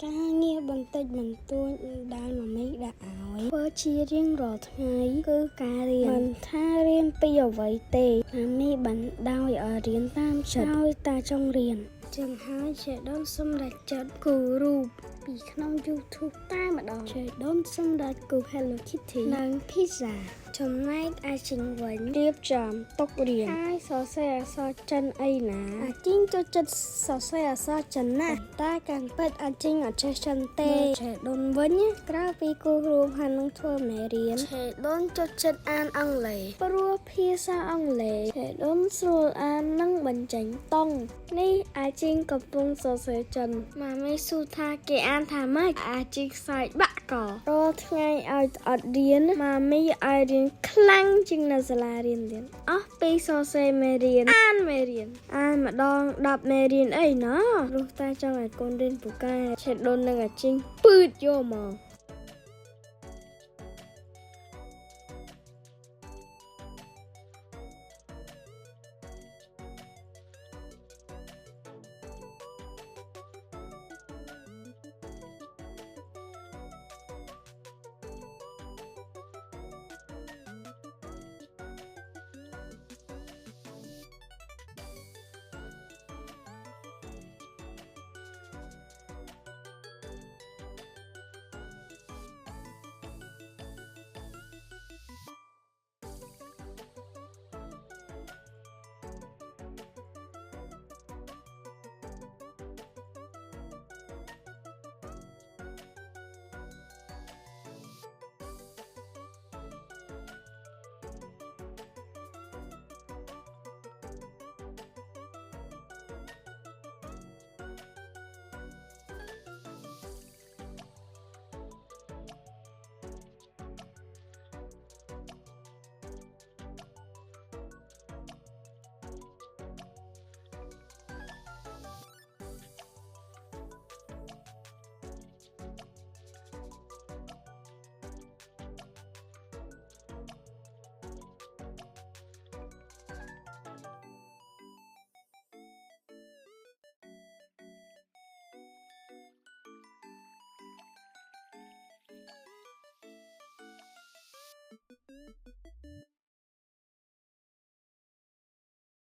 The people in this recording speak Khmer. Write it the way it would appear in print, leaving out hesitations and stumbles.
ការងារបន្តិចបន្តួចដែលម៉ាមីដាក់ឲ្យធ្វើជារៀងរាល់ថ្ងៃគឺការរៀនមិនថារៀនពីអ្វីទេម៉ាមីបានដោយឲ្យរៀនតាមចិត្តហើយតាចង់រៀនចឹងហើយជាដូនសម្រេចចិត្តគូររូបពីក្នុង YouTube តែម្ដងជាដូនសម្រេចគូ Hello Kitty និង Pizza ចំណែកអាជីងវិញរៀបចំតុរៀនហើយសរសេរអក្សរចិនអីណាអាជីងចូលចិត្តសរសេរអក្សរចិនណាស់តែការពិតអាជីងអត់ចេះចិនទេឆេដូនវិញក្រៅពីគូររូបហើយនឹងធ្វើមេរៀនឆេដូនចូលចិត្តអានអង់គ្លេសព្រោះភាសាអង់គ្លេសឆេដូនស្រួលអាននិងបញ្ចេញតង់នេះអាជីងកំពុងសរសេរចិនម៉ាមីសួរថាគេអានថាម៉េចអាជីងខ្សែបាក់ករាល់ថ្ងៃឲ្យអត់រៀនម៉ាមីឲ្យរៀនខ្លាំងជាងនៅសាលារៀនទៀតអស់ពីសរសេរមេរៀនអានមេរៀនអានម្ដង10មេរៀនអីណោះព្រោះតាចង់ឲ្យកូនរៀនពូកែឆេដូននឹងអាជីងពឺតយកមក